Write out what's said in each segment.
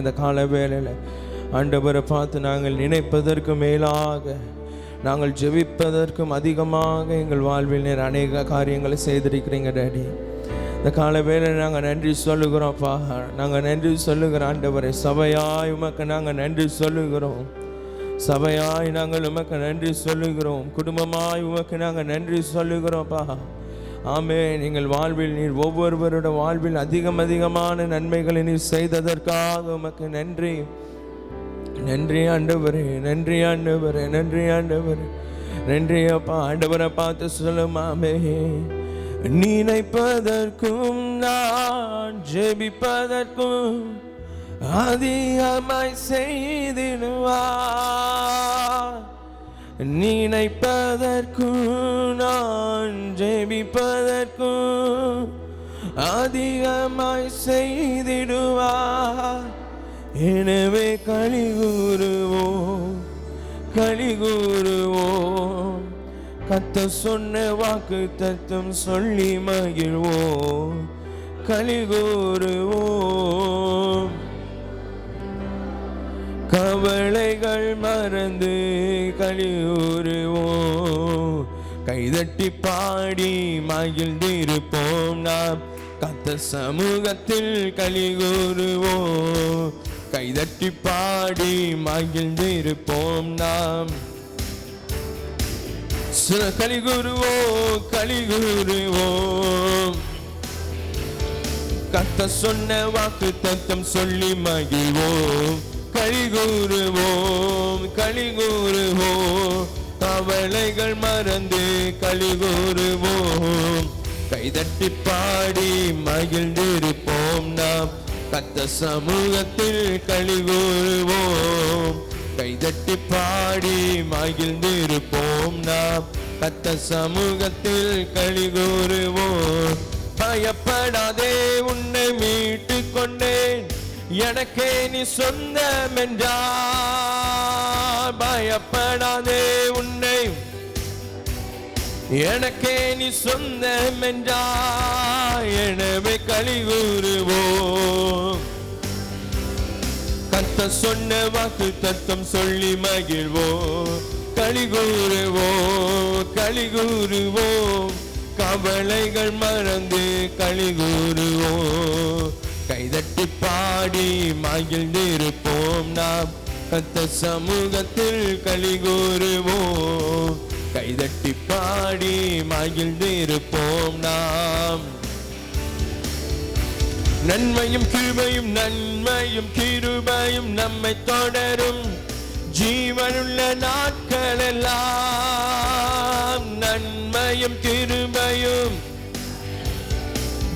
இந்த கால வேளையில் ஆண்டவரை பார்த்து நாங்கள் நினைப்பதற்கு மேலாக, நாங்கள் ஜெபிப்பதற்கும் அதிகமாக எங்கள் வாழ்வில் நீர் அநேக காரியங்களை செய்திருக்கிறீங்க டேடி. இந்த கால வேளையில் நாங்கள் நன்றி சொல்லுகிறோம்ப்பா. நாங்கள் நன்றி சொல்லுகிறோம் ஆண்டவரை. சபையாய் உமக்கு நாங்கள் நன்றி சொல்லுகிறோம். சபையாய் நாங்கள் உமக்கு நன்றி சொல்லுகிறோம். குடும்பமாய் உமக்கு நாங்கள் நன்றி சொல்லுகிறோம்ப்பா. ஆமென். எங்கள் வாழ்வில் நீர் ஒவ்வொருவரோட வாழ்வில் அதிகமான நன்மைகளை நீர் செய்ததற்காக உமக்கு நன்றி. நன்றி ஆண்டவரே, நன்றி ஆண்டவரே, நன்றி ஆண்டவரே, நன்றி அப்பா. ஆண்டவரை பார்த்து சொல்லுமாமே, நினைப்பதற்கும் நான் ஜெபிப்பதற்கும் அதிகமாய் செய்திடுவார். நினைப்பதற்கும் நான் ஜெபிப்பதற்கும் அதிகமாய் செய்திடுவார். எனவே கலிகூறுவோம், கலிகூறுவோம். கர்த்தர் சொன்ன வாக்கு தத்தம் சொல்லி மகிழ்வோம். கலிகூறுவோம். கவலைகள் மறந்து கலிகூறுவோம். கைதட்டி பாடி மகிழ்ந்திருப்போம். நாம் கர்த்தர் சமூகத்தில் கலிகூறுவோம். கைதட்டி பாடி மகிழ்ந்திருப்போம். நாம் கலிகூறுவோம், கலிகூறுவோம். கர்த்தர் சொன்ன வாக்கு தத்தம் சொல்லி மகிழ்வோம். கலிகூறுவோம், கலிகூறுவோம். கவலைகள் மறந்து கலிகூறுவோம். கைதட்டி பாடி மகிழ்ந்திருப்போம். நாம் கர்த்தர் சமூகத்தில் கலிகூறுவோம். கைதட்டி பாடி மகிழ்ந்திருப்போம். நாம் கர்த்தர் சமூகத்தில் கலிகூறுவோம். பயப்படாதே, உன்னை மீட்டு கொண்டேன், எனக்கே நீ சொந்தம் என்றார். பயப்படாதே, உன்னை எனக்கே நீ சொந்தம் என்றார். எனவே கலிகூறுவோம். கர்த்தர் சொன்ன வாக்கு தத்தம் சொல்லி மகிழ்வோம். கலிகூறுவோம், கலிகூறுவோம். கவலைகள் மறந்து கலிகூறுவோம். கைதட்டி பாடி மகிழ்ந்திருப்போம். நாம் கர்த்தர் சமூகத்தில் கலிகூறுவோம். கைதட்டி பாடி மகிழ்ந்திருப்போம். நாம் நன்மையும் கிருபையும், நன்மையும் கிருபையும் நம்மை தொடரும் ஜீவனுள்ள நாட்கள் எல்லாம். நன்மையும் கிருபையும்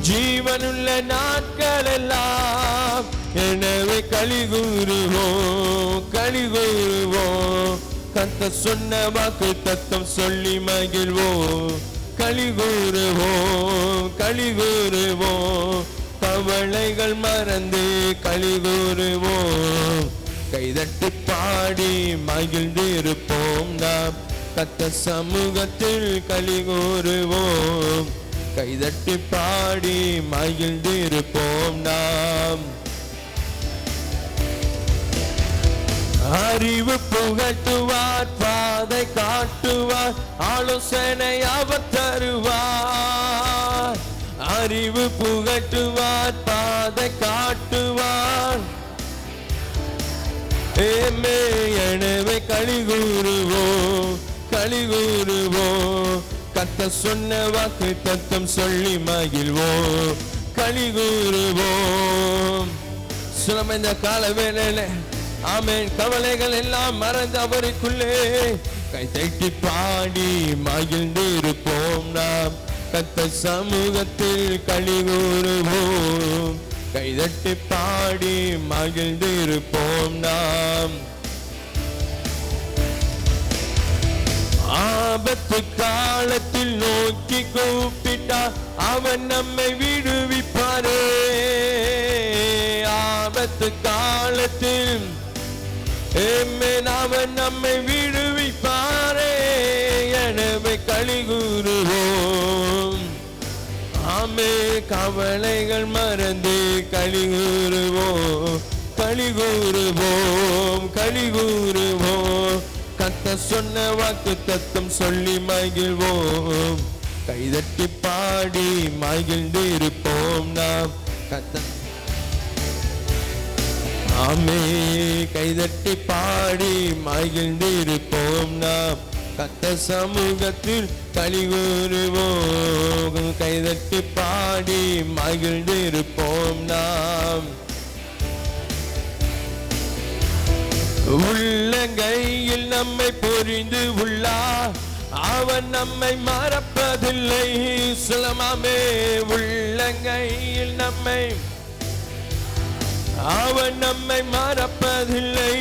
ஜீவனுள்ள நாட்கள் எல்லாம். எனவே கலிகூறுவோம், கலிகூறுவோம். கர்த்தர் சொன்ன வாக்கு தத்தம் சொல்லி மகிழ்வோம். கலிகூறுவோம், கலிகூறுவோம். கவலைகள் மறந்து கலிகூறுவோம். கைதட்டி பாடி மகிழ்ந்திருப்போம். நாம் கர்த்தர் சமூகத்தில் கலிகூறுவோம். கைதட்டி பாடி மகிழ்ந்திருப்போம். நாம் அறிவு புகட்டுவார், பாதை காட்டுவார், ஆலோசனை அவர் தருவார். அறிவு புகட்டுவார், பாதை காட்டுவார். எனவே கலிகூறுவோம், கலிகூறுவோம். கர்த்தர் சொன்ன வாக்கு தத்தம் சொல்லி மகிழ்வோம். கலிகூறுவோம். சுரம் இந்த கால வேளையில ஆமென். கவலைகள் எல்லாம் மறந்து அவருக்குள்ளே கைதட்டி பாடி மகிழ்ந்திருப்போம். நாம் கர்த்தர் சமூகத்தில் கலிகூறுவோம். கைதட்டி பாடி மகிழ்ந்திருப்போம். நாம் ஆபத்து காலத்தில் நோக்கி கூப்பிட்டார், அவன் நம்மை விடுவிப்பாரே. ஆபத்து காலத்தில் அவன் நம்மை விடுவிப்பாரே. எனவே கலிகூறுவோம். ஆமே கவலைகள் மறந்து கலிகூறுவோம். களி கூறுவோம், களி கூறுவோம். கர்த்தர் சொன்ன வாக்கு தத்தம் சொல்லி மகிழ்வோம், கைதட்டி பாடி மகிழ்ந்து இருப்போம் நாம். கர்த்தர் ஆமே, கைதட்டி பாடி மகிழ்ந்து இருப்போம் நாம். கர்த்தர் சமூகத்தில் களி கூறுவோம், கைதட்டி பாடி மகிழ்ந்து இருப்போம் நாம். உள்ளங்கையில் நம்மை பொறிந்து உள்ளார், அவன் நம்மை மறப்பதில்லை. சொல்லமாமே, உள்ளங்கையில் நம்மை அவன் நம்மை மறப்பதில்லை.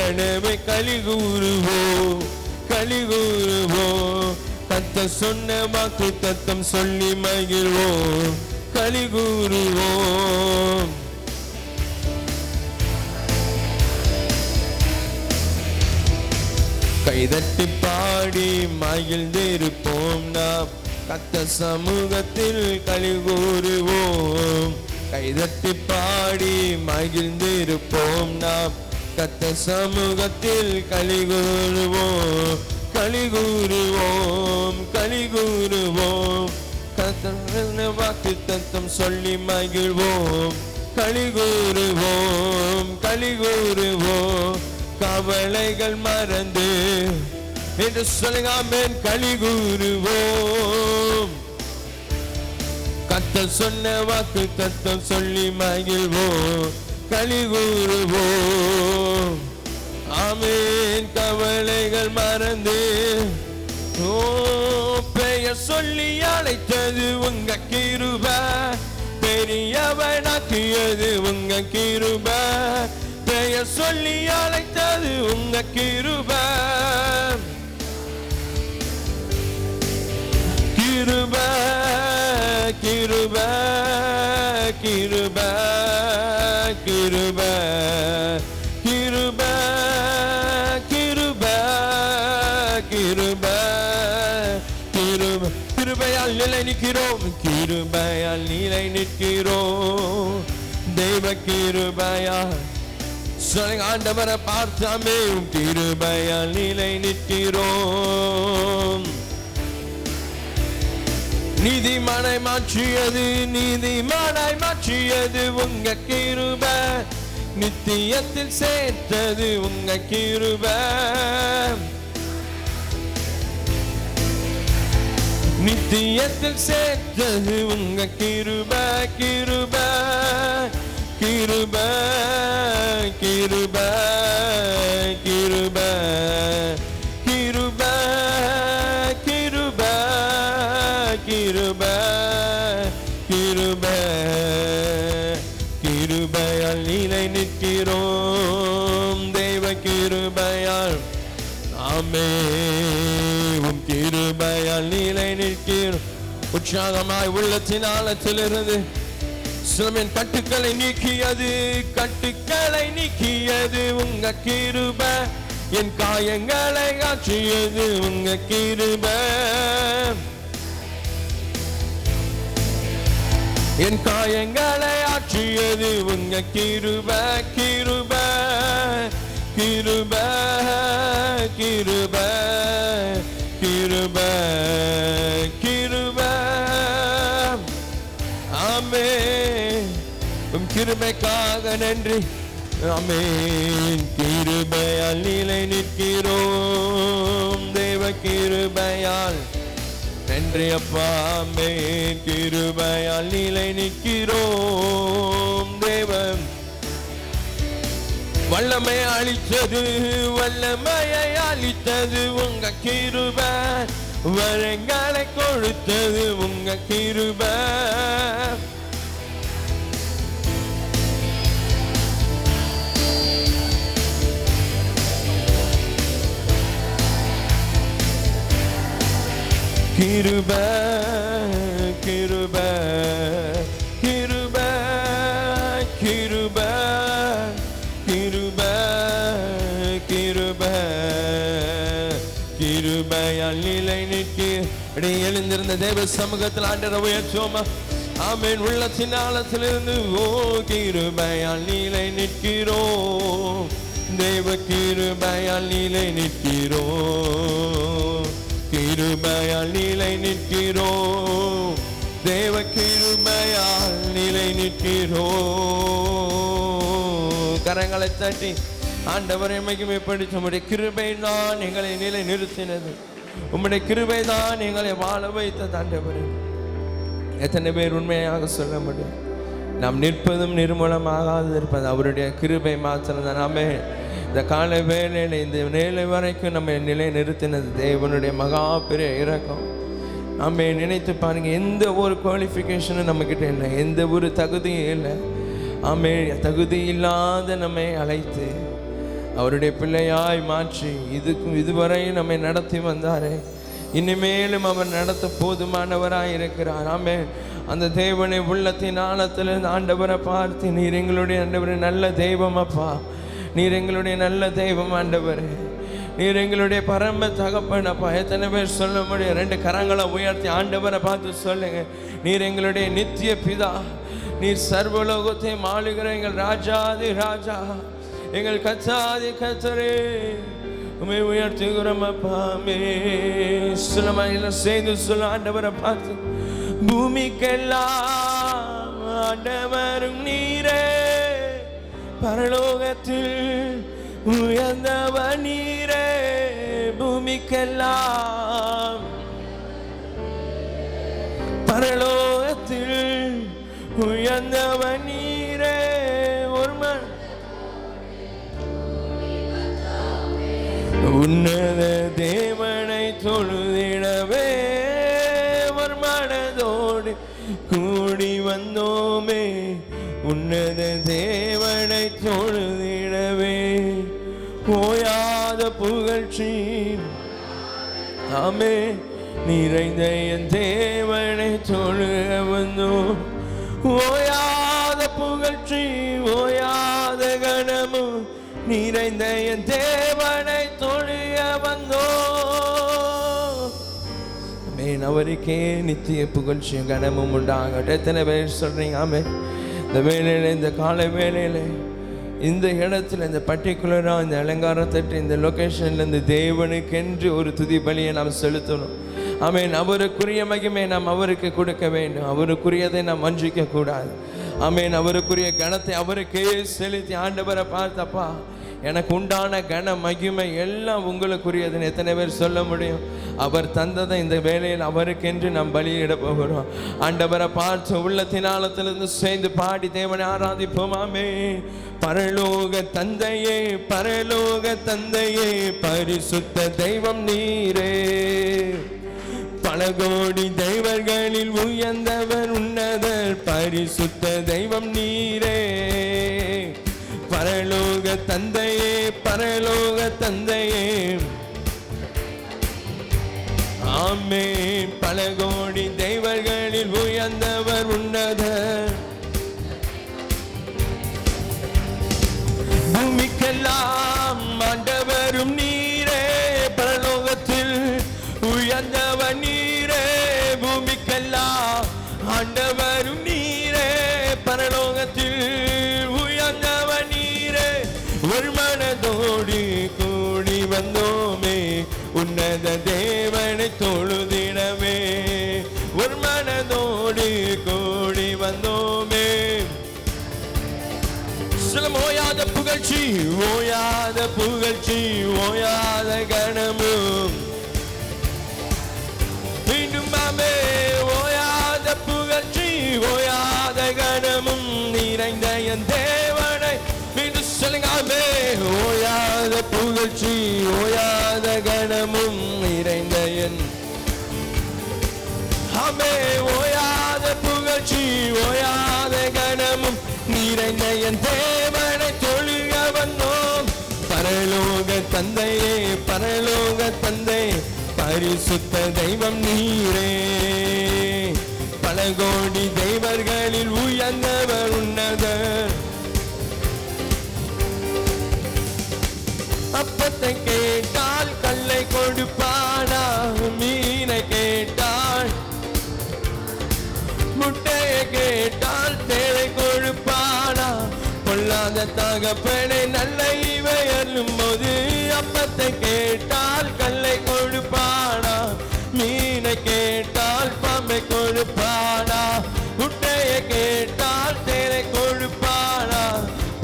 எனவே களி கூறுவோம், களி கூறுவோம். கர்த்தர் சொன்ன வாக்கு தத்தம் சொல்லி மகிழ்வோம், களி கூறுவோம். கைதட்டி பாடி மகிழ்ந்து இருப்போம் நாம். கர்த்தர் சமூகத்தில் களி கூறுவோம், கைதட்டி பாடி மகிழ்ந்து இருப்போம் நாம். கர்த்தர் சமூகத்தில் களி கூறுவோம், களி கூறுவோம், களி கூறுவோம். கர்த்தர் வாக்கு தத்தம் சொல்லி மகிழ்வோம், களி கூறுவோம், களி கூறுவோம். கவலைகள் மறந்து என்று சொல்லுங்க ஆமென், களி கூறுவோம். கர்த்தர் சொன்ன வாக்கு தத்தம் சொல்லி மகிழ்வோம், களி கூறுவோம். ஆமென், கவலைகள் மறந்து ஓ பெயர் சொல்லி அழைத்தது உங்க கிருபை, பெரியவனாக்கியது உங்க கிருபை. பெயர் சொல்லி அழைத்தது உங்க கிருபை, கிருபை, கிருபை, கிருபை, கிருபை, கிருபை, கிருபை, கிருபை, கிருபை. கிருபையால் நிலை நிற்கிறோம், கிருபையால் நிலை நிற்கிறோம். தெய்வ கிருபையால் சொல்லுங்க ஆண்டவரை பார்த்தாமே, கிருபையால் நிலை நிற்கிறோம். நீதிமானை மாற்றியது, நீதிமானாய் மாற்றியது உங்க கிருபை. நித்தியத்தில் சேர்த்தது உங்க கிருபை. நித்தியத்தில் சேர்த்தது உங்க கிருபை, கிருபை, கிருபை, கிருபை, கிருபை, கிருபை, கிருபை, கிருபை, கிருபை. கிருபையால் நிலை நிற்கிறோம், தெய்வ கிருபையால். ஆமென், கிருபையால் நிலை நிற்கிறோம். உற்சாகமாய் உள்ளத்தின் ஆழத்திலிருந்து சிலமின் கட்டுக்களை நீக்கியது, கட்டுக்களை நீக்கியது உங்க கிருபை. என் காயங்களை ஆற்றியது உங்க கிருபை. என் காயங்களை ஆற்றியது உங்க கிருபை, கிருபை, கிருபை, கிருபை, கிருபை, கிருபை. ஆமென், உம் கிருபைக்காக நன்றி. ஆமென், கிருபையால் நிலை நிற்கிறோம், தேவ கிருபையால் நன்றி அப்பா. ஆமென், கிருபையால் நிலை நிற்கிறோம். தேவன் வல்லமை அளித்தது, வல்லமையை அளித்தது உங்க கிருபை. வரங்களை கொடுத்தது உங்க கிருபை. கிருபை, கிருபை, கிருபை, கிருபை, கிருபை, கிருபை, கிருபையால் நிலை நிற்க. எழுந்திருந்த தேவ சமூகத்தில் ஆண்டவரை உயர்த்துவோமா. ஆமென். உள்ளத்தின் ஆழத்திலிருந்து ஓ கிருபையால் நிலை நிற்கிறோம், தேவ கிருபையால் நிலை நிற்கிறோம், கிருபையால் நிலை நிற்கிறோம், தேவ கிருபையால் நிலை நிற்கிறோம். கரங்களை தட்டி ஆண்டவரை மகிமைப்படுத்தி, உம்முடைய கிருபை தான் எங்களை நிலை நிறுத்தினது, உம்முடைய கிருபை தான் எங்களை வாழ வைத்தது. ஆண்டவரே, எத்தனை பேர் உண்மையாக சொல்ல முடியும்? நாம் நிற்பதும் நிர்மூலமாகாது இருப்பது அவருடைய கிருபை மாத்திரம் தான். நாமே இந்த கால வேளையில் இந்த வேலை வரைக்கும் நம்ம நிலை நிறுத்தினது தேவனுடைய மகா பெரிய இரக்கம். நம்ம நினைத்து பாருங்க, எந்த ஒரு குவாலிஃபிகேஷனும் நம்மக்கிட்ட இல்லை, எந்த ஒரு தகுதியும் இல்லை. ஆமே, தகுதி இல்லாத நம்மை அழைத்து அவருடைய பிள்ளையாய் மாற்றி இதுவரையும் நம்மை நடத்தி வந்தாரே, இனிமேலும் அவர் நடத்த போதுமானவராய் இருக்கிறார். ஆமே, அந்த தேவனை உள்ளத்தின் ஆழத்திலிருந்து ஆண்டவரை பார்த்து, நீர் எங்களுடைய ஆண்டவரே நல்ல தெய்வம் அப்பா, நீர் எங்களுடைய நல்ல தெய்வம் ஆண்டவரே, நீர் எங்களுடைய பரம தகப்பன் அப்பா. எத்தனை பேர் சொல்ல முடியும்? 2 கரங்களை உயர்த்தி ஆண்டவரை பார்த்து சொல்லுங்க, நீர் எங்களுடைய நித்திய பிதா, நீர் சர்வலோகத்தை ஆளுகிற எங்கள் ராஜாதி ராஜா, எங்கள் கச்சாதி கச்சரே, உம்மை உயர்த்துகிறோம் அப்பா. சொல்ல செய்து சொல்ல ஆண்டவரை பார்த்து, பூமிக்கெல்லாம் ஆண்டவரும் நீரே, பரலோகத்தில் உயர்ந்தவர் நீரே, பூமிக்கெல்லாம் பரலோகத்தில் உயர்ந்தவர் நீரே. உன்னத தேவனை தொழுதிடவே ஒரு மனதோடு கூடி வந்தோமே, உன்னத தேவனை தொழுதிடவே ஓயாத புகழ்ச்சி ஆமே நிறைந்த என் தேவனை தொழுக வந்தோம். ஓயாத புகழ்ச்சி ஓயாத கணமும் நிறைந்த என் தேவனை தொழுக வந்தோம். ஆமென். அவருக்கே நித்திய புகழ்ச்சியும் கனமும் உண்டாகட்டும். எத்தனை பேர் சொல்றீங்க ஆமே? இந்த வேலையில, இந்த கால வேலையில, இந்த இடத்துல, இந்த பர்டிகுலராக இந்த அலங்காரத்தட்டு இந்த லொக்கேஷன்ல இந்த தேவனுக்கென்று ஒரு துதி பலியை நாம் செலுத்தணும். ஆமென். அவருக்குரிய மகிமை நாம் அவருக்கு கொடுக்க வேண்டும், அவருக்குரியதை நாம் வஞ்சிக்க கூடாது. ஆமென். அவருக்குரிய கணத்தை அவருக்கே செலுத்தி ஆண்டவரை பார்த்தப்பா, எனக்கு உண்டான கன மகிமை எல்லாம் உங்களுக்குரியதுன்னு எத்தனை பேர் சொல்ல முடியும்? அவர் தந்ததை இந்த வேளையில் அவருக்கென்று நாம் பலியிட போகிறோம். ஆண்டவரை பார்த்து உள்ளத்தின் ஆழத்திலிருந்து சேர்ந்து பாடி தேவனை ஆராதிப்போம். ஆமென். பரலோக தந்தையே, பரலோக தந்தையே, பரிசுத்த தெய்வம் நீரே, பல கோடி தெய்வங்களில் உயர்ந்தவர் உன்னதர், பரிசுத்த தெய்வம் நீரே, பரலோக தந்தையே, பரலோக தந்தையே. ஆமென். பல கோடி தெய்வங்களில் உயர்ந்தவர் உன்னதர், பூமிக்கெல்லாம் ஆண்டவரும் நீரே, பரலோகத்தில் உயர்ந்தவர் நீரே, பூமிக்கெல்லாம் ஆண்டவரும் நீரே, பரலோகத்தில் உயர்ந்தவர் நீரே. ஒரு மனதோடு கூடி வந்தோமே, உன்னத தேவனை தொழுதிடவே, ஒரு மனதோடு கூடி வந்தோமே. ஓயாத புகழ்ச்சி ஓயாத புகழ்ச்சி ஓயாத கணமும் மீண்டும் ஆமே, ஓயாத புகழ்ச்சி ஓயாத கணமும் நிறைந்த என் தேவனை மீண்டும் சொல்லுங்க ஆமே. ஓயாத புகழ்ச்சி ஓயாத கணமும் நிறைந்த என் ஆமே, ஓயாத புகழ்ச்சி ஓயாத கணமும் நிறைந்த என் தேவனை தொழுக வந்தோம். பரலோக தந்தையே, பரலோக தந்தை, பரிசுத்த தெய்வம் நீரே, பல கோடி தெய்வர்களில் உயர்ந்தவர் உன்னதர். அப்பத்தை கேட்டால் கல்லை கொடுப்பானா, மீனை கேட்டால் முட்டையை தகப்பனை நல்ல இவை அருளும் போது அப்பத்தை கேட்டால் கல்லை கொடுப்பானா, மீனை கேட்டால் பாம்பை கொடுப்பானா, குட்டையை கேட்டால் தேனை கொடுப்பானா.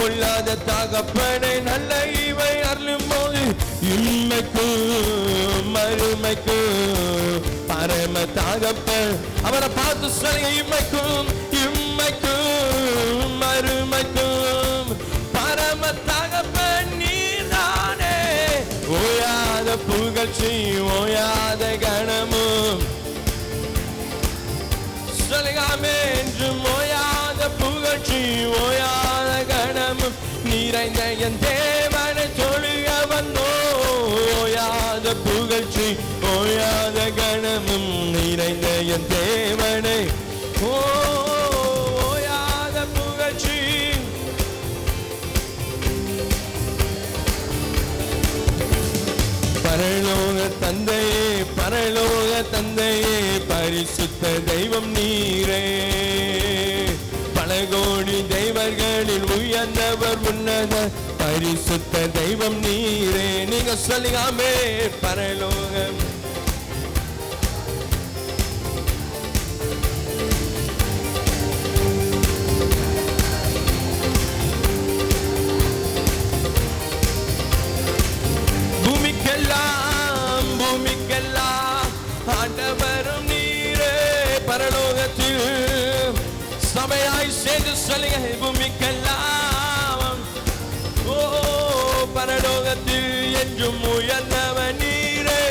பொல்லாத தகப்பனை நல்ல இவை அருளும் போது இம்மைக்கும் மறுமைக்கும் பரம தகப்பன் அவரை பார்த்து சொல்லுங்க, இம்மைக்கும் இம்மைக்கும் மறுமைக்கும் பரம தகப்பன் நீதானே. ஓயாத புகழ்ச்சி ஓயாத கணமும் சொல்லுகாமே என்றும் ஓயாத புகழ்ச்சி ஓயாத கணமும் நிறைந்த என் தேவனை சொல்லுக வந்தோ. ஓயாத புகழ்ச்சி ஓயாத கணமும் நிறைந்த என் தேவனை ஓயாத புகழ்ச்சி. பரலோக தந்தையே பரலோக தந்தையே பரிசுத்த தெய்வம் நீரே. பல கோடி தெய்வர்களில் உயர்ந்தவர் உன்னத பரிசுத்த தெய்வம் நீரே. நீங்க சொல்லுங்காமே பரலோகம் பூமிக்கெல்லாம் பூமிக்கெல்லாம் ஆண்டவரும் நீரே. பரலோகத்தில் சபையாய் சேர்ந்து சொல்லுங்க, பூமிக்கெல்லாம் ஓ பரலோகத்தில் என்றும் உயர்ந்தவன் நீரே.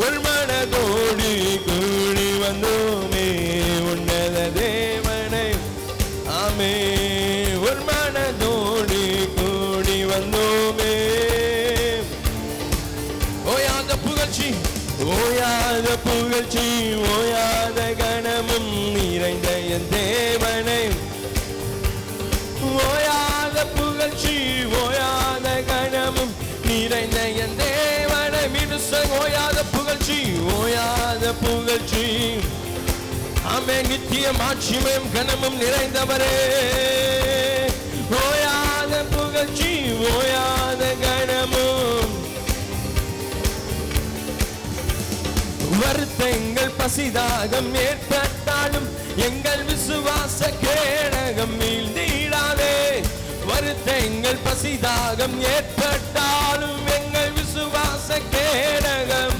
ஒரு மனதோடு கூடி வந்தோமே உன்னத தேவனை ஆமே. ஒரு மனதோடு கூடி வந்தோமே. ஓயாத புகழ்ச்சி ஓயாத புகழ்ச்சி ஓயாத கணமும் நிறைந்த என் தேவனை. ஓயாத புகழ்ச்சி ஓயாத கணமும் நிறைந்த என் தேவனை. மீண்டும் ஓயாத புகழ்ச்சி ஓயாத புகழ்ச்சி ஆமே. நித்திய மாட்சிமையும் கணமும் நிறைந்தவரே. ஓயாத புகழ்ச்சி ஓயாத கணமும் வருத்தங்கள் பசிதாகம் ஏற்பட்டாலும் எங்கள் விசுவாச கேடகம் வீழ்ந்திடாதே. வருத்தங்கள் பசிதாகம் ஏற்பட்டாலும் எங்கள் விசுவாச கேடகம்.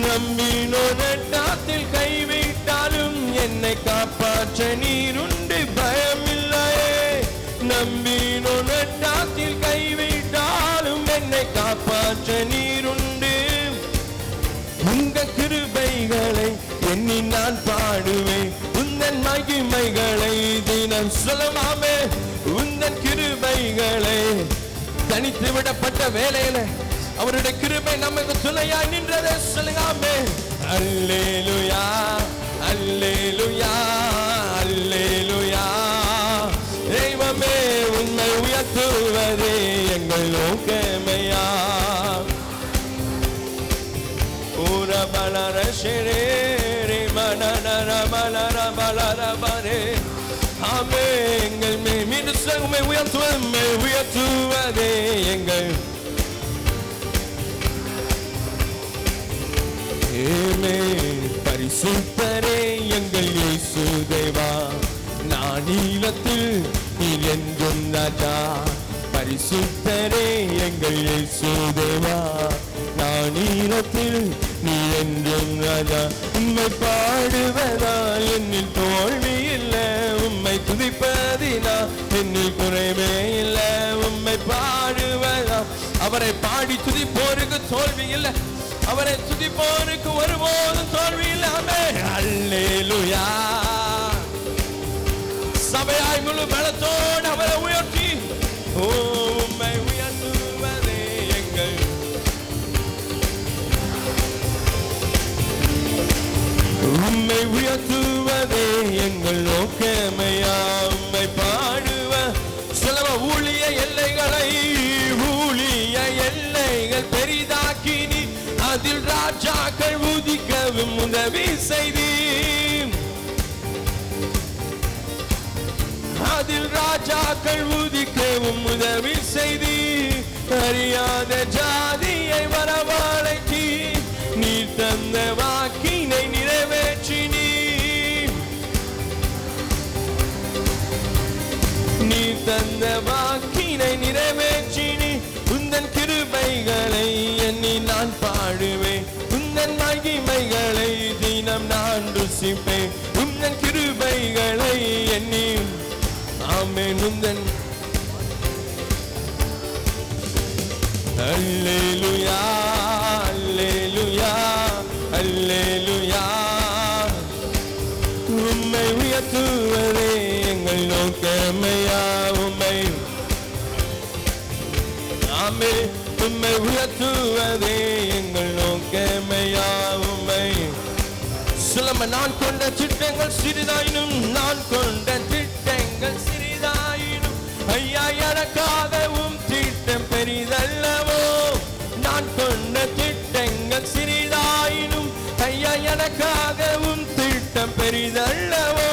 நம்பினோ நட்டாத்தில் கைவிட்டாலும் என்னை காப்பாற்ற நீருண்டு பயமில்லையே. நம்பினோ நட்டாத்தில் கைவிட்டாலும் என்னை காப்பாற்ற நீருண்டு. உங்க கிருபைகளை எண்ணி நான் பாடுவேன், உந்தன் மகிமைகளை தினம் சொல்லலாமே. உந்தன் கிருபைகளை தனித்து விடப்பட்ட வேலையில அவருடைய கிருபை நமக்கு துணையா நின்றதை சொல்லுங்காமே. அல்லேலூயா அல்லேலூயா அல்லேலூயா. தெய்வமே உன்னை உயர்த்துவதே எங்கள் நோக்கமையா. பலர ஷெரே மனநர மலர பலர பரே ஆமே. எங்கள் மீண்டும் உயர்த்துவதே எங்கள் பரிசுத்தரே எங்கள் இயேசு தேவா. நானிலத்தில் நீர் என்றும் ராஜா. பரிசுத்தரே எங்கள் இயேசு தேவா. நானிலத்தில் நீ என்றும் ராஜா. உம்மை பாடுவதால் என்னில் தோல்வி இல்லை, உம்மை துதிப்பதினா என்னில் குறைவே இல்லை. உம்மை பாடுவதால் அவரை பாடி துதிப்போருக்கு தோல்வி இல்லை, அவரை துதிப்போருக்கு ஒருபோதும் தோல்வி இல்லாமே. அல்லேலூயா. சபையாய் முழு பலத்தோடு அவரை உயர்த்தி உம்மை உயர்த்துவதே எங்கள் உம்மை உயர்த்துவதே எங்கள் நோக்கமையா. உம்மை பாடுவ சிலவ ஊழிய எல்லைகளை பெரிதாக்கினி அதில் ராஜாக்கள் உதிக்கவும் உதவி செய்தி. அதில் ராஜாக்கள் உதிக்கவும் உதவி செய்தி அறியாத ஜாதியை வரவழைத்தி நீ தந்த வாக்கினை நிறைவேற்றி நீ தந்த வாக்கினை நிறைவேற்றி உந்தன் கிருபைகளை எண்ணி நான் பாடுவேன் உந்தன் மகிமைகளை தினம் நான் ருசிப்பேன் உந்தன் கிருபைகளை எண்ணி ஆமென் உந்தன் அல்லேலூயா அல்லேலூயா அல்லேலூயா உம்மை உயர்த்துவதே எங்கள் நோக்கமையா உம்மை ஆமென் உம்மை உயர்த்துவதே எங்கள் நோக்கமையா உம்மை சொல்லுங்க நான் கொண்ட திட்டங்கள் சிறிதாயினும் நான் கொண்ட திட்டங்கள் சிறிதாயினும் ஐயா எனக்காகவும் திட்டம் பெரிதல்லவோ நான் கொண்ட திட்டங்கள் சிறிதாயினும் ஐயா எனக்காகவும் திட்டம் பெரிதல்லவோ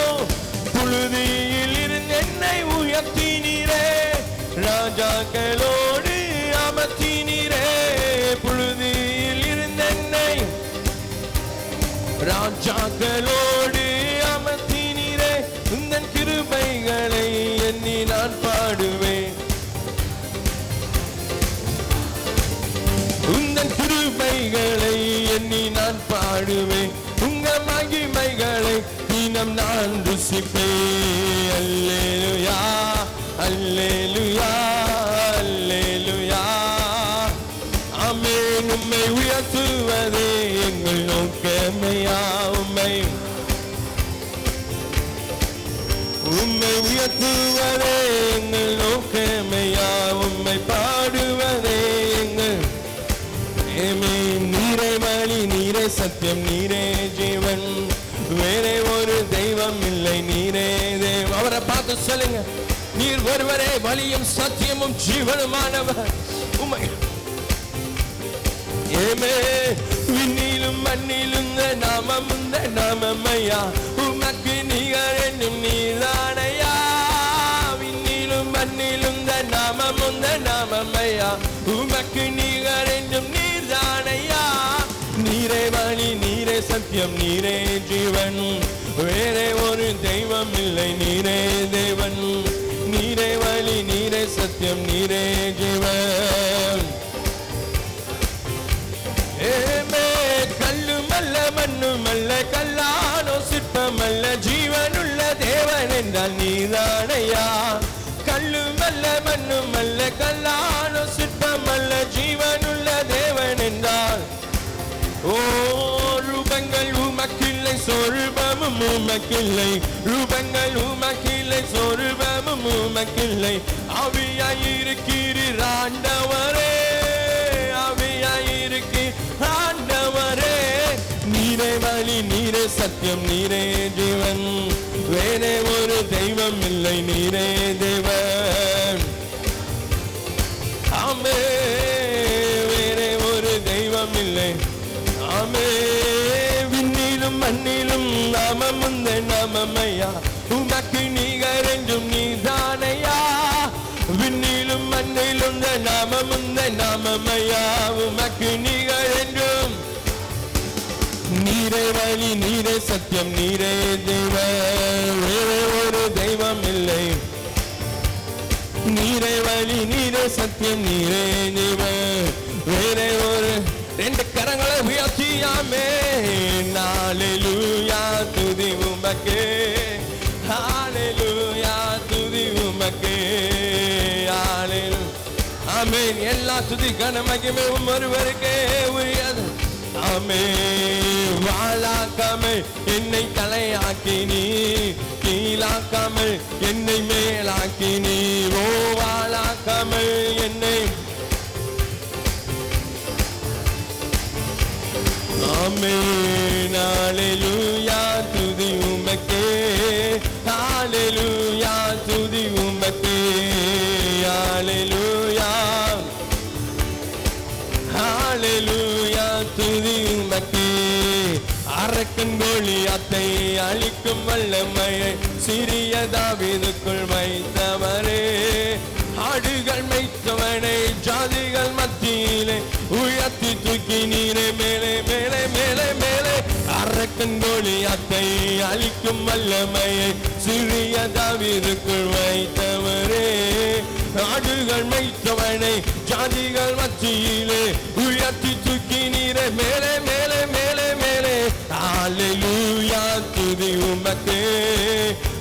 புழுதியில் இருந்து என்னை உயர்த்தினீரே ராஜாக்களோடு அமர்த்தினீரே புழுதியில் இருந்து என்னை ராஜாக்களோடு அமர்த்தினீரே உந்தன் கிருபைகளை எண்ணி நான் பாடுவேன் உந்தன் கிருபைகளை எண்ணி நான் பாடுவேன் உங்க மகிமைகளை தினம் நான் ருசிப்பேன் அல்லேலூயா அல்லேலூயா அல்லேலூயா ஆமென் உம்மை உயர்த்துவதே எங்கள் நோக்கமையா உம்மை உயர்த்துவதே எங்கள் நோக்கமையா உம்மை பாடுவதே எங்கள் நீரே வழி நீரே சத்தியம் நீரே ஜீவன் வேறே ஒரு தெய்வம் இல்லை நீரே தேவன் அவரை பார்த்து சொல்லுங்க நீர் ஒருவரே வழியும் சத்தியமும் ஜீவனுமானவர் உம்மை ஏமே விண்ணிலும் மண்ணிலும் நாமமையா உமக்கு நிகர் என்னும் நீதானையா விண்ணிலும் மண்ணிலும் நாமமையா உமக்கு நிகர் என்னும் நீதானையா நீரே வழி நீரே சத்தியம் நீரே ஜீவன் வேறே ஒரு தெய்வம் இல்லை நீரே தேவன் நீரே வழி நீரே சத்தியம் நீரே ஜீவன் ஏமே கல்லுமல்ல மண்ணுமல்ல கல்லானோ சிற்பமல்ல ஜீவனுள்ள தேவன் என்றால் நீதானையா கல்லுமல்ல மண்ணுமல்ல கல்லானோ சிற்பமல்ல ஜீவனுள்ள தேவன் என்றால் ஓ ரூபங்கள் உமக்கில்லை சொருபமும் உமக்கில்லை ரூபங்கள் உமக்கில்லை சொருபமும் உமக்கில்லை ஆவியாயிருக்கிறீர் ஆண்டவரே ஆவியாயிருக்கிறீர் ஆண்டவரே நீரே வழி நீரே சத்தியம் நீரே ஜீவன் வேறே ஒரு தெய்வம் இல்லை நீரே தேவன் ஆமே வேறே ஒரு தெய்வம் இல்லை ஆமே விண்ணிலும் மண்ணிலும் நாமமுந்த நாமமையா உமக்கு நிகர் என்றும் நீதானையா விண்ணிலும் மண்ணிலும் நாமமுந்த நாமமையா உமக்கு நிகர் என்றும் நீரே வழி நீரே சத்தியம் நீரே தேவன் வேறே ஒரு தெய்வம் இல்லை நீரே வழி நீரே சத்தியம் நீரே தேவன் வேறே ஒரு ரெண்டு கரங்களை உயர்த்தியாமே ஹல்லேலூயா துதி உமக்கே ஹல்லேலூயா துதி உமக்கே ஹல்லேலூயா ஆமென் எல்லா துதி கன மகிமை ஒருவருக்கே உரியது ஆமென் வாழாக்காமல் என்னை தலையாக்கி நீ கீழாக்காமல் என்னை மேலாக்கி நீ ஓ வாழாக்காமல் என்னை ஆமென் ஹல்லேலூயா துதி உமக்கே ஹல்லேலூயா துதி உமக்கே ஹல்லேலூயா ஹல்லேலூயா துதி உமக்கே அரக்கன் கோலியாத்தை அழிக்கும் வல்லமையை சிறிய தாவீதுக்குள் வைத்தவரே. ஆடுகள் மேய்த்தவனை ஜாதிகள் மத்தியிலே உயர்த்தி தூக்கி நீரே மேலே மேலே மேலே மேலே. அரக்கன் கோலியாத்தை அழிக்கும் வல்லமையை சிறிய தாவீதுக்குள் வைத்தவரே. ஆடுகள் மேய்த்தவனை ஜாதிகள் மத்தியிலே உயர்த்தி தூக்கி நீரே மேலே மேலே மேலே மேலே. ஹல்லேலூயா துதி உமக்கே,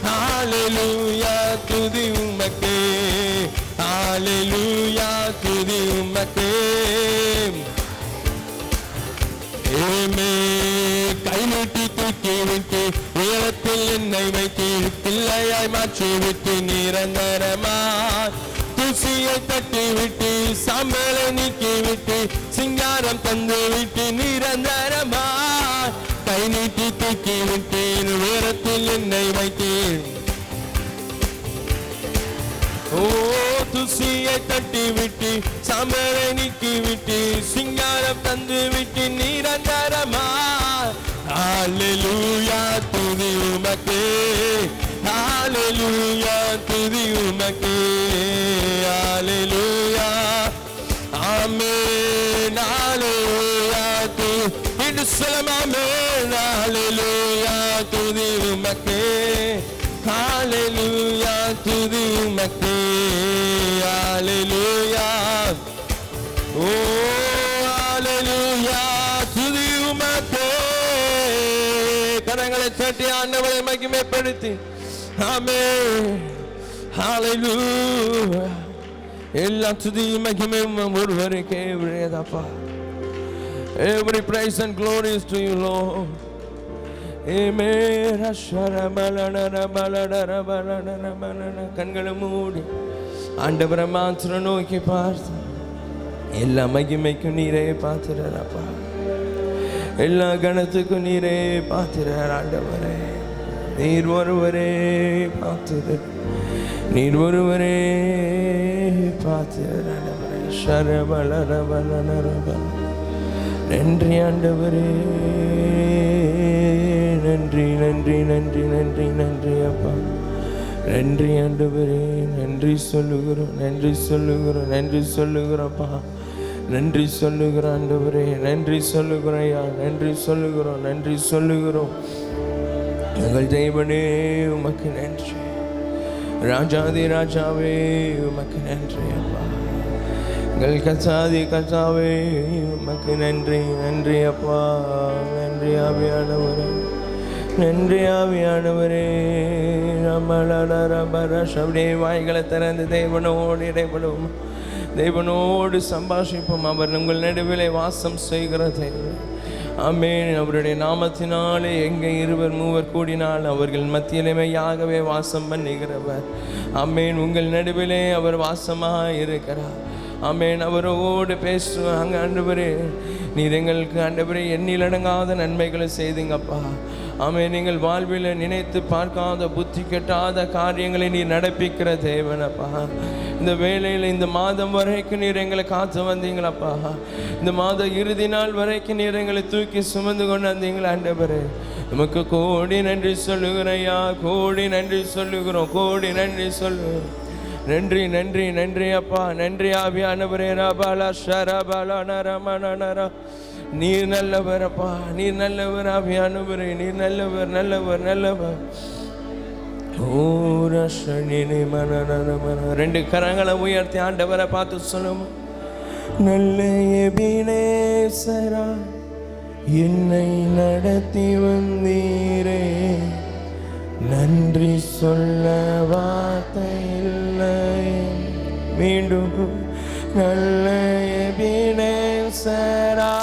ஹல்லேலூயா துதி உமக்கே, ஹல்லேலூயா துதி உமக்கே. கை நீட்டி தூக்கி விட்டு உயரத்தில் என்னை வைத்து பிள்ளையாய் மாற்றி விட்டு நிரந்தரமாய் தூசியை தட்டி விட்டு சாம்பலை நீக்கி விட்டு சிங்காரம் தந்து விட்டு நிரந்தரமாய் கை நீட்டி தூக்கி விட்டு உயரத்தில் என்னை வைத்தேன். ஓ துசியை தட்டி விட்டு சாம்பலை நீக்கி விட்டு சிங்காரம் தந்து விட்டு நிரந்தரமா. ஹல்லேலூயா துதி உமக்கே, ஹல்லேலூயா துதி உமக்கே, ஹல்லேலூயா ஆமென். ஹல்லேலூயா துதி சொல்லலாமே. ஹல்லேலூயா துதி உமக்கே, ஹல்லேலூயா துதி உமக்கே, ஹல்லேலூயா. ஓ ஹல்லேலூயா துதி உமக்கே. கரங்களை தட்டி ஆண்டவரை மகிமைப்படுத்தி ஆமென். ஹல்லேலூயா. எல்லா துதியும் மகிமையும் ஒருவருக்கே உரியதப்பா. Every praise and glory is to you, Lord. Amen. கண்களை மூடி ஆண்டவரை மாத்திரம் நோக்கி பார்த்து எல்லா மகிமைக்கும் நீரே பார்த்துறாப்பா. எல்லா கணத்துக்கும் நீரே பார்த்துறார் ஆண்டவரே. நீர் ஒருவரே பார்த்து, நீர் ஒருவரே பார்த்துறார் ஆண்டவரே. ஷரபலரபலரபல. நன்றி ஆண்டவரே, நன்றி நன்றி நன்றி நன்றி நன்றி அப்பா. நன்றி ஆண்டவரே, நன்றி சொல்லுகிறோம், நன்றி சொல்லுகிறோம், நன்றி சொல்லுகிறோம்ப்பா. நன்றி சொல்லுகிறோம் ஆண்டவரே, நன்றி சொல்லுகிறோம் ஐயா, நன்றி சொல்லுகிறோம், நன்றி சொல்லுகிறோம். எங்கள் தேவனே உமக்கு நன்றி, ராஜாதி ராஜாவே உமக்கு நன்றி அப்பா. எங்கள் கசாதி கசாவே உமக்கு நன்றி, நன்றி அப்பா, நன்றி ஆவியானவரே, நன்றி ஆவியானவரே. அப்படியே வாய்களை திறந்து தேவனோடு இடைபடும், தேவனோடு சம்பாஷிப்போம். அவர் உங்கள் நடுவிலே வாசம் செய்கிற தேவன். ஆமென். அவருடைய நாமத்தினாலே எங்கே இருவர் மூவர் கூடினால் அவர்கள் மத்தியிலே மெய்யாகவே வாசம் பண்ணுகிறவர். ஆமென். உங்கள் நடுவிலே அவர் வாசமாக இருக்கிறார். ஆமென். அவரோடு பேசுவாங்க. ஆண்டவரே நீர் எங்களுக்கு ஆண்டவரே எண்ணிலடங்காத நன்மைகளை செய்துங்கப்பா. ஆமென். நீங்கள் வாழ்வில் நினைத்து பார்க்காத புத்தி கெட்டாத காரியங்களை நீர் நடப்பிக்கிற தேவனப்பா. இந்த வேளையில் இந்த மாதம் வரைக்கும் நீர் எங்களை காத்து வந்தீங்களப்பா. இந்த மாத இறுதி நாள் வரைக்கும் நீர் எங்களை தூக்கி சுமந்து கொண்டு வந்தீங்களா ஆண்டவரே. நமக்கு கோடி நன்றி சொல்லுகிறோம்யா, கோடி நன்றி சொல்லுகிறோம், கோடி நன்றி சொல்லுகிறோம். நன்றி நன்றி நன்றி அப்பா, நன்றி ஆவியானவரே. ரபாலா ஷரபாலா நரமணரா. நீர் நல்லவர் அப்பா, நீர் நல்லவர் ஆவியானவரே, நீர் நல்லவர் நல்லவர் நல்லவர். ஓ ரஷனினி மனநரமன. ரெண்டு கரங்களை உயர்த்தி ஆண்டவரை பார்த்து சொல்லுவோம். நல்ல எபினேசரா என்னை நடத்தி வந்தீரே, நன்றி சொல்ல வார்த்தை இல்லை. மீண்டும் நல்ல எபினேசரா.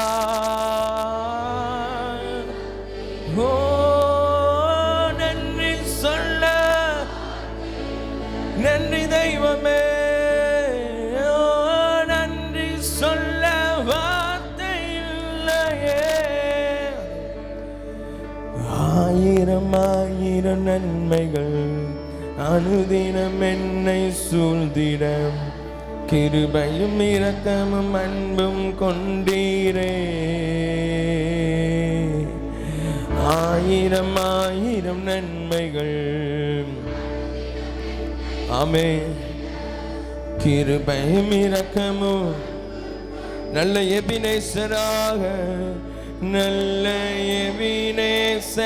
ஓ நன்றி சொல்ல, நன்றி தெய்வமே. ஓ நன்றி சொல்ல வார்த்தை இல்லையே. ஆயிரம் ஆயிரம் நன்மைகள் அனுதினம் என்னை சூழ்ந்திட, கிருபையும் இரக்கமும் அன்பும் கொண்டீரே. ஆயிரம் ஆயிரம் நன்மைகள். ஆமென். கிருபையும் இரக்கமும் நல்ல எபினேசராக நல்ல எபினேசராய்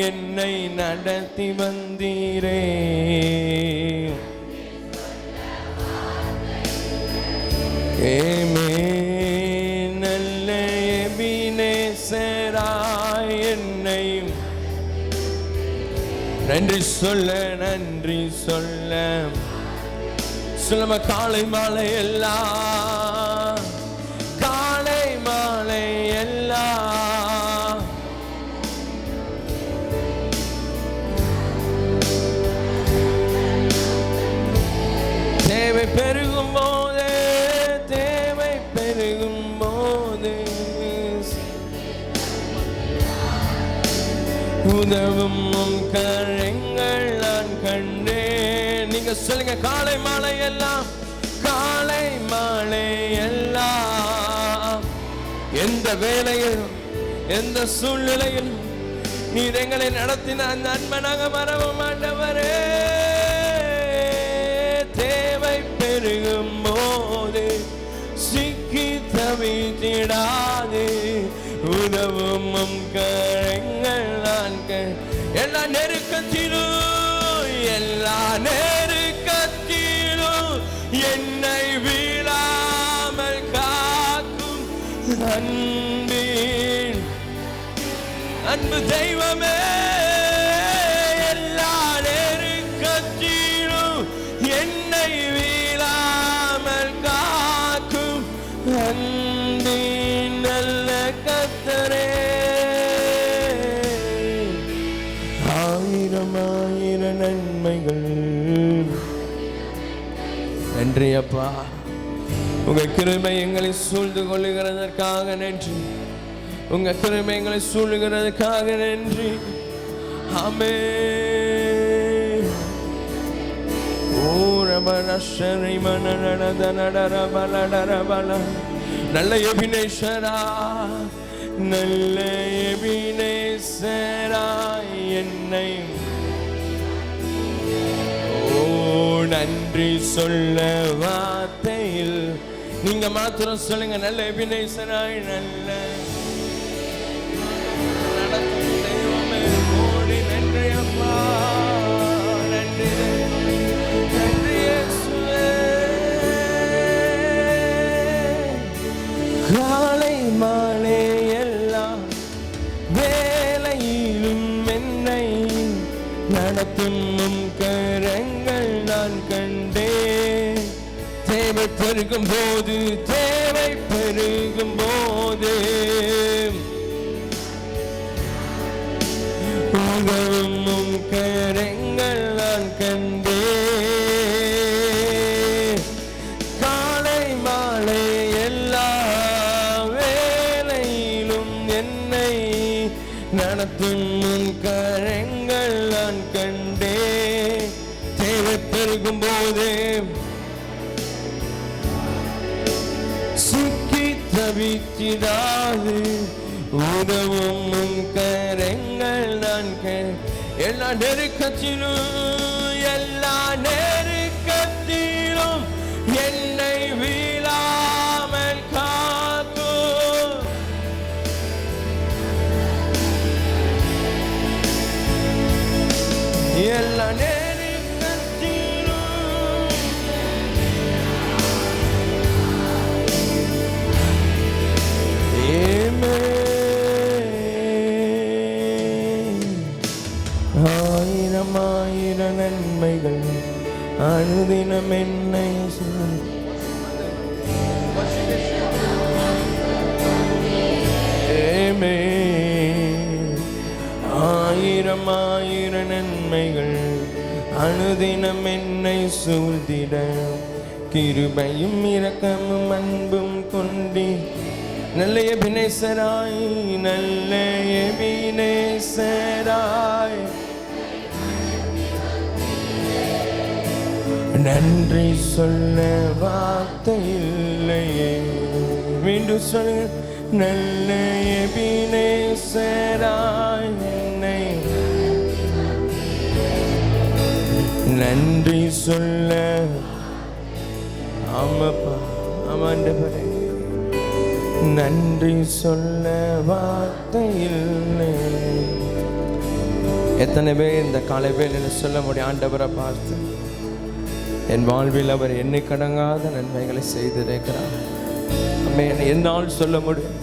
என்னை நடத்தி வந்தீரே. நல்ல எபினேசராய் என்னை நன்றி சொல்ல நன்றி சொல்ல சொல்ல காலை மாலை எல்லாம் காலை மாலை எல்லாம் தேவை பெருகும் போது தேவை பெருகும் போது உதவும் கரங்கள் நான் கண்டேன். நீங்க சொல்லுங்க காலை மாலை எல்லாம் காலை மாலை எல்லாம். எந்த வேலையிலும் எந்த சூழ்நிலையிலும் நீர் எங்களை நடத்தின அந்த அன்பனாக மறவும் ஆண்டவரே. தேவை பெருகும் போது சிக்கி தவித்திடாது உதவும் கரங்கள் நான் எல்லா நெருக்கத்திலும் எல்லா நெருக்கத்திலும் என்னை வீழாமல் காக்கும் அன்பின் அன்பு தெய்வமே. எல்லா நெருக்கத்திலும் என்னை வீழாமல் காக்கும் அன்பின் நல்ல கர்த்தரே. ஆயிரம் ஆயிரம் நன்மைகள். நன்றி அப்பா. உங்க கிருபை எங்களை சூழ்ந்து கொள்ளுகிறதற்காக நன்றி. உங்க கிருபை எங்களை சூழ்கிறதுக்காக நன்றி. ஆமென். நல்ல எபினேசரா நல்ல எபினேசரா என்னை நன்றி சொல்ல வார்த்தையில் நீங்க மாத்திரம் சொல்லுங்க. நல்ல எபினேசராய் நல்ல நடத்தும் தெய்வமே கோடி நன்றி அப்பா. நன்றி நன்றி இயேசுவே. காலை மாலை எல்லாம் வேலையிலும் என்னை நடத்தும் கரங்கள் நான் கண்டேன். தேவை பெருகும் போது தேவை பெருகும் போது உதவும் கரங்கள் நான் கண்டேன். காலை மாலை எல்லா வேலையிலும் என்னை நடத்தும் கரங்கள் நான் கண்டேன். தேவை பெருகும் போது சிக்கி தவித்திடாது உதவும் கரங்கள் நான் எல்லா நெருக்கத்திலும் எல்லா நெருக்கத்திலும் என்னை வீழாமல் காக்கும் எல்லா ஆயிரம் ஆயிரம் நன்மைகள் அனுதினம் என்னை ஆயிரம் ஆயிரம் நன்மைகள் அனுதினம் என்னை சூழ்ந்திட கிருபையும் இரக்கமும் அன்பும் கொண்டி நல்ல எபினேசராய் நல்ல எபினேசராய் நன்றி சொல்ல வார்த்தை இல்லையே. மீண்டும் சொல்லுங்க. நல்ல எபினேசராய் நேசராய் என்னை நன்றி சொல்ல ஆமாப்பா ஆமாண்டவரே நன்றி சொல்ல வார்த்தை இல்லை. எத்தனை பேர் இந்த காலை வேளையில் சொல்ல முடியும், ஆண்டவரை பார்த்து என் வாழ்வில் அவர் என்னை கடங்காத நன்மைகளை செய்திருக்கிறார். என்னால் சொல்ல முடியும்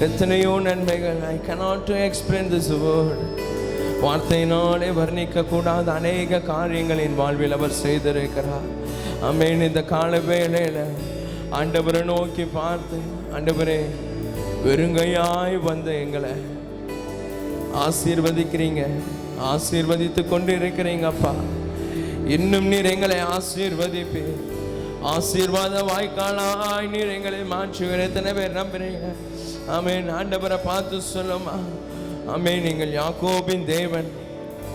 எத்தனையோ நன்மைகள். I cannot to explain this word. வார்த்தையினாலே வர்ணிக்க கூடாத அநேக காரியங்கள் என் வாழ்வில் அவர் செய்திருக்கிறார். ஆமென். இந்த கால வேளையில் ஆண்டவரை நோக்கி பார்த்து, ஆண்டவரே வெறுங்கையாய் வந்து எங்களை ஆசீர்வதிக்கிறீங்க, ஆசீர்வதித்து கொண்டு இருக்கிறீங்கப்பா. இன்னும் நீர் எங்களை ஆசீர்வதிப்பீர், ஆசீர்வாத வாய்க்காலாய் நீர் எங்களை மாற்றுவீர். எத்தனை பேர் நம்புறீங்க? ஆமென். ஆண்டவரை பார்த்து சொல்லுமா, ஆமென். நீங்கள் யாக்கோபின் தேவன்,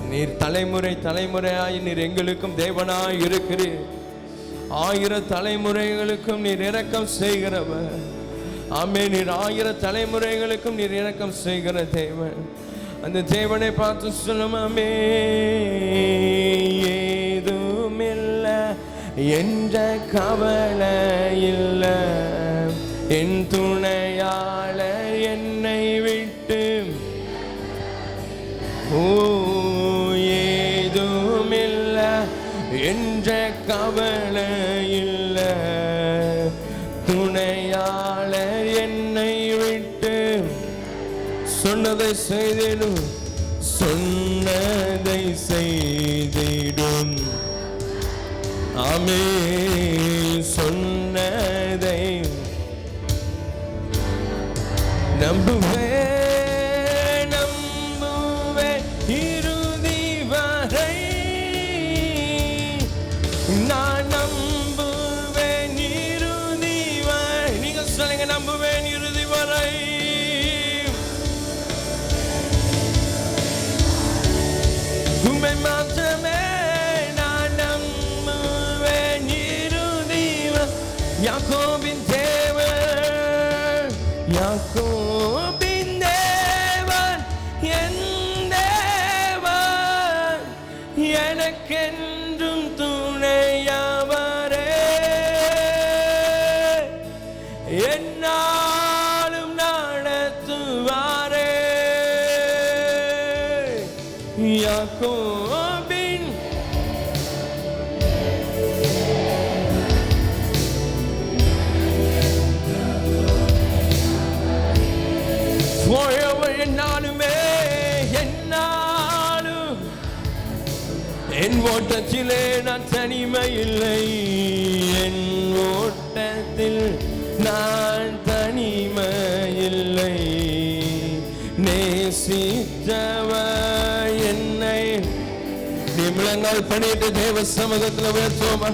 நீர் தலைமுறை தலைமுறையாய் நீர் எங்களுக்கும் தேவனாய் இருக்கிறீர். 1000 தலைமுறைகளுக்கும் நீர் இரக்கம் செய்கிறவர். ஆமென். நீர் 1000 தலைமுறைகளுக்கும் நீர் இரக்கம் செய்கிற தேவன். அந்த தேவனை பார்த்து சொல்லும், ஏதுமில்ல என்ற கவலை இல்ல, என் துணையாளர் என்னை விட்டு ஏதுமில்ல என்ற கவலை இல்ல, துணையாளர் என்னை விட்டு சொன்னதை செய்திடும், சொன்னதை செய்திடும். ஆமென். சொன்னதை நம்புவேன் நம்புவேன் இறுதி வரை, நான் நம்புவேன் இறுதி வரை. நீங்க சொல்லுங்க, நம்புவேன் இறுதி வரை. உம்மை மாற்றமே நான் நம்புவேன் இறுதி வரை. யாக்கோபின் தேவன், யாக்கோபின் தேவன் என் தேவன், எனக்கென்றும் துணையவரே, என்னாலும் நடத்துவாரே. யாக்கோபின் என்னாலுமே என்னாலும் என் ஓட்டத்திலே நான் தனிமை இல்லை, என் ஓட்டத்தில் நான் தனிமை இல்லை. நேசித்தவர் என்னை நிமிடங்கள் பண்ணிட்டு தேவ சமூகத்தில் உயர்த்துவோமா?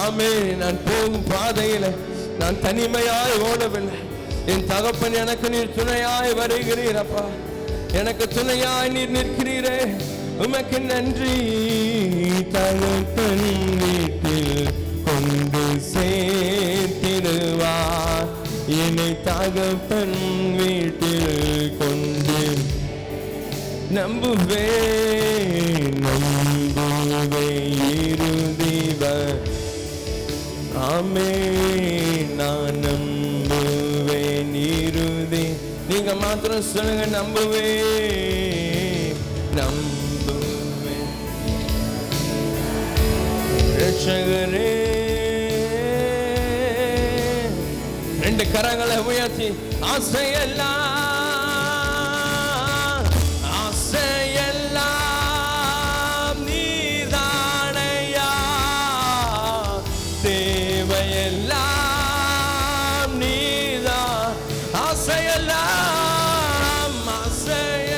ஆமென். நான் போகும் பாதையில் நான் தனிமையாய் ஓடவில்லை. என் தகப்பன் எனக்கு நீர் துணையாய் வருகிறீர் அப்பா, எனக்கு துணையாய் நீர் நிற்கிறீரே, உமக்கு நன்றி. தகப்பன் வீட்டில் கொண்டு சேர்த்திடுவார், என்னை தகப்பன் வீட்டில் கொண்டு நம்புவே நம்புவே இறுதிவர். ஆமென். நான் நம்புவேன் இறுதி. நீங்க மாத்திரம் சொல்லுங்க, நம்புவே நம்புவே. ரட்சகரே, 2 கரங்களை உயர்த்தி ஆசையெல்லாம் ஆசையெல்லாம் நீதானையா, தேவையெல்லாம் நீதான். ஆசையெல்லாம் ஆசைய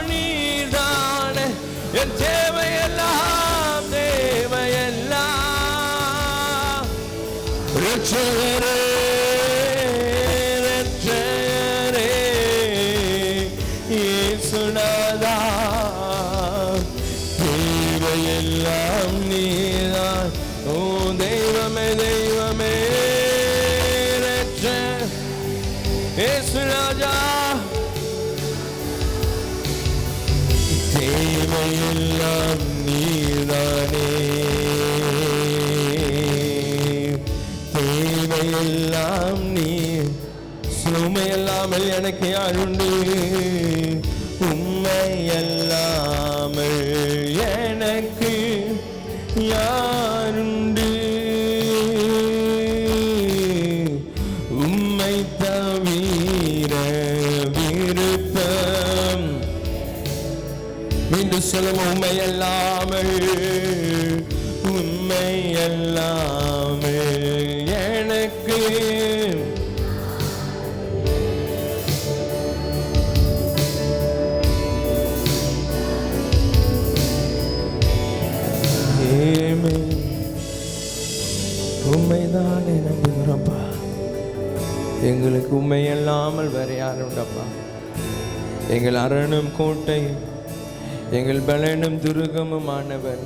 நீதானே, என் தேவையெல்லாம் தேவையெல்லாம். ரட்சகரே ரட்சகரே இயேசுநாதா, தேவையெல்லாம் நீதான். ஓ தெய்வமே தெய்வமே ரட்ச இயேசுராஜா, தேவையெல்லாம் நீர்தானே, தேவையெல்லாம் நீர். சுமையல்லாமல் எனக்கு யாருண்டு, உம்மையல்லாமல் எனக்கு யாருண்டு, உம்மை தவிர விருப்பம். மீண்டும் சொல்லும், உம்மையல்லாமல், உம்மையல்லாமல் எனக்கு. உண்மைதானே நம்புகிறோம்ப்பா. எங்களுக்கு உண்மையல்லாமல் வேற யாரும் உண்டப்பா. எங்கள் அரணும் கோட்டையும் எங்கள் பலனும் துருகமும் ஆண்டவர்.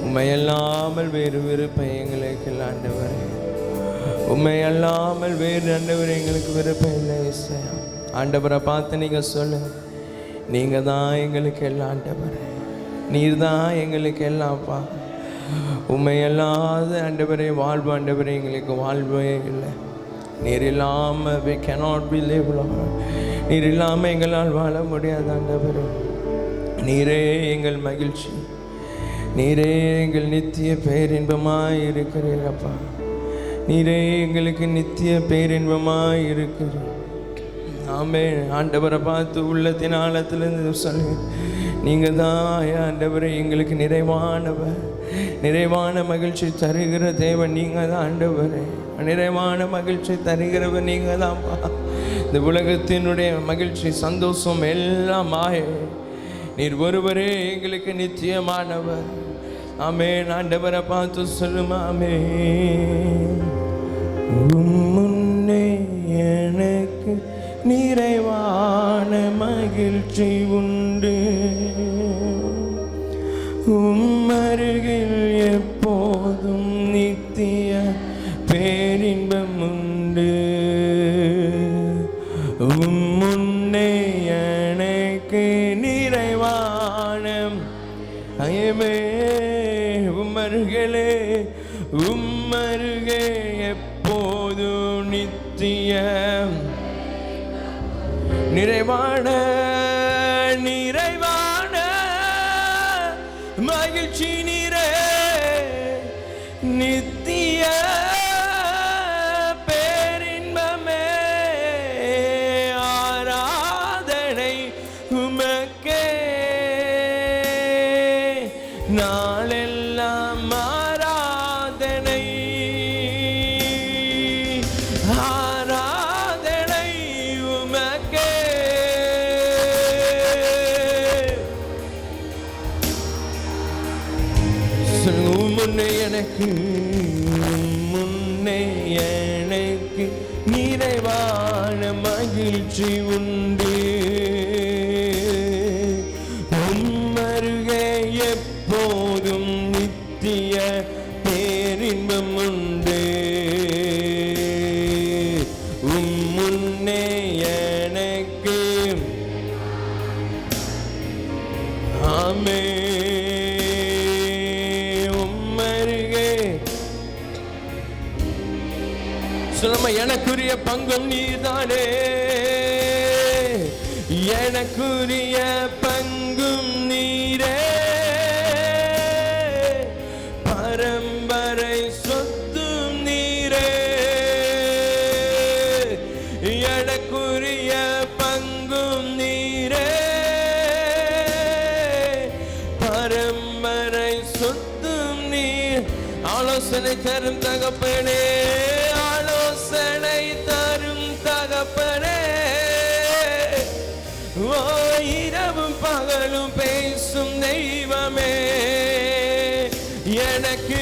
உண்மையல்லாமல் வேறு விருப்பம் எங்களுக்கு இல்லை ஆண்டவர். உண்மையல்லாமல் வேறு ஆண்டவர் எங்களுக்கு விருப்பம் இல்லை. ஆண்டவரை பார்த்து நீங்க சொல்லுங்க, நீங்க தான் எங்களுக்கு எல்லாம் ஆண்டவர், நீர் தான் எங்களுக்கு எல்லாம்ப்பா. உண்மையல்லாத ஆண்டவரே வாழ்வு ஆண்டவரே எங்களுக்கு வாழ்வே இல்லை. நீர் இல்லாமல் we cannot be live, Lord. நீர் இல்லாமல் எங்களால் வாழ முடியாது ஆண்டவரே. நீரே எங்கள் மகிழ்ச்சி, நீரே எங்கள் நித்திய பேரின்பமாய் இருக்கிறீரப்பா. நீரே எங்களுக்கு நித்திய பேரின்பமாய் இருக்கிறீர். ஆமென். ஆண்டவரை பார்த்து உள்ளத்தின் ஆழத்திலிருந்து சொல்லு, நீங்க தான் ஆண்டவரே எங்களுக்கு நிறைவானவர், நிறைவான மகிழ்ச்சி தருகிற தேவன் நீங்க தான் ஆண்டவரே. நிறைவான மகிழ்ச்சி தருகிறவர் நீங்க தான்ப்பா. இந்த உலகத்தினுடைய மகிழ்ச்சி சந்தோஷம் எல்லாம் மாய, நீர் ஒருவரே எங்களுக்கு நிச்சயமானவர். ஆமென். ஆண்டவரை பார்த்து சொல்லுமா, ஆமென். முன்னே எனக்கு நிறைவான மகிழ்ச்சி உண்டு, உம்மருகில் எப்போதும் நித்திய பேரின்பம் உண்டு. முன்னே எனக்கு நிறைவான ஐயமே, உம்மருகளே உம்மருகே எப்போதும் நித்திய நிறைவான நிறைவான மகிழ்ச்சி நீரே, நித்திய பேரின்பமே. ஆராதனை உமக்கே நாளெல்லாம் ஆராதனை, ஆராதனை உமக்கே. முன்னே எனக்கு, முன்னே எனக்கு நிறைவான மகிழ்ச்சி உண்டு, உம்மருகே எப்போதும் நித்திய பேரின்பம் உண்டு. முன்னே எனக்கு ஆமென். எனக்குரிய பங்கும் நீதானே, எனக்குரிய பங்கும் நீரே, பரம்பரை சொத்தும் நீரே. எனக்குரிய பங்கும் நீரே, பரம்பரை சொத்தும் நீர். ஆலோசனை தரும் தகப்பனே, ஆலோசனை தரும் தகப்பனே, இரவும் பகலும் பேசும் தெய்வமே, எனக்கு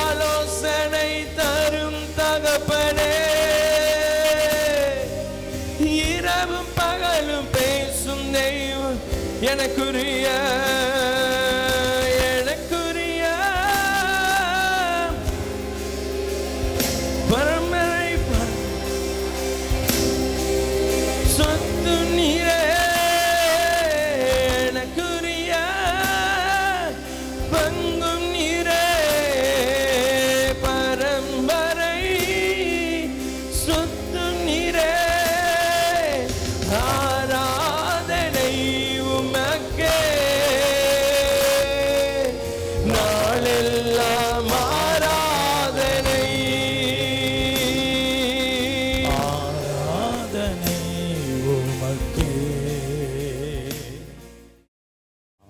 ஆலோசனை தரும் தகப்பனே.